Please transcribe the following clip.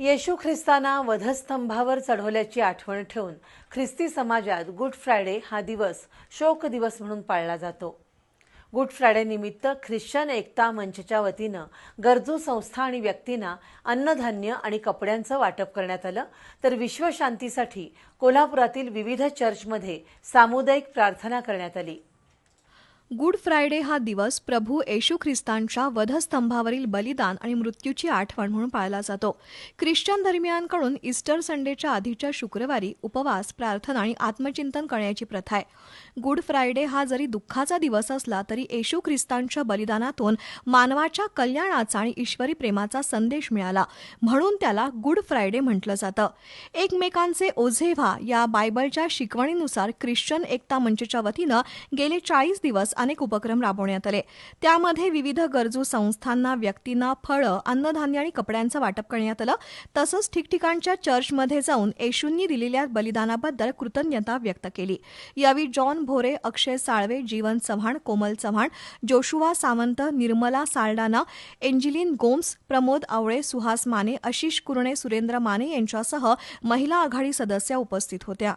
येशू ख्रिस्तांना वधस्तंभावर चढवल्याची आठवण ठेवून ख्रिस्ती समाजात गुड फ्रायडे हा दिवस शोक दिवस म्हणून पाळला जातो। गुड फ्रायडे निमित्त ख्रिश्चन एकता मंचच्या वतीनं गरजू संस्था आणि व्यक्तींना अन्नधान्य आणि कपड्यांचं वाटप करण्यात आलं, तर विश्वशांतीसाठी कोल्हापुरातील विविध चर्चमध्ये सामुदायिक प्रार्थना करण्यात आली। गुड फ्रायडे हा दिवस प्रभू येशू ख्रिस्तांच्या वधस्तंभावरील बलिदान आणि मृत्यूची आठवण म्हणून पाळला जातो। ख्रिश्चन धर्मियांकडून ईस्टर संडेच्या आधीच्या शुक्रवारी उपवास, प्रार्थना आणि आत्मचिंतन करण्याची प्रथा आहे। गुड फ्रायडे हा जरी दुःखाचा दिवस असला तरी येशू ख्रिस्तांच्या बलिदानातून मानवाच्या कल्याणाचा आणि ईश्वरी प्रेमाचा संदेश मिळाला, म्हणून त्याला गुड फ्रायडे म्हटलं जातं। एकमेकांचे ओझे व्हा या बायबलच्या शिकवणीनुसार ख्रिश्चन एकता मंचच्या वतीनं गेले 40 दिवस अनेक उपक्रम राबवण्यात आले। त्यामध्ये विविध गरजू संस्थांना, व्यक्तींना फळं, अन्नधान्य आणि कपड्यांचं वाटप करण्यात आलं। तसंच ठिकठिकाणच्या चर्चमध्ये जाऊन येशूंनी दिलेल्या बलिदानाबद्दल कृतज्ञता व्यक्त केली। यावेळी जॉन भोरे, अक्षय साळवे, जीवन चव्हाण, कोमल चव्हाण, जोशुआ सावंत, निर्मला साल्डाना, एंजिलिन गोम्स, प्रमोद आवळे, सुहास माने, आशिष कुरणे, सुरेंद्र माने यांच्यासह महिला आघाडी सदस्या उपस्थित होत्या।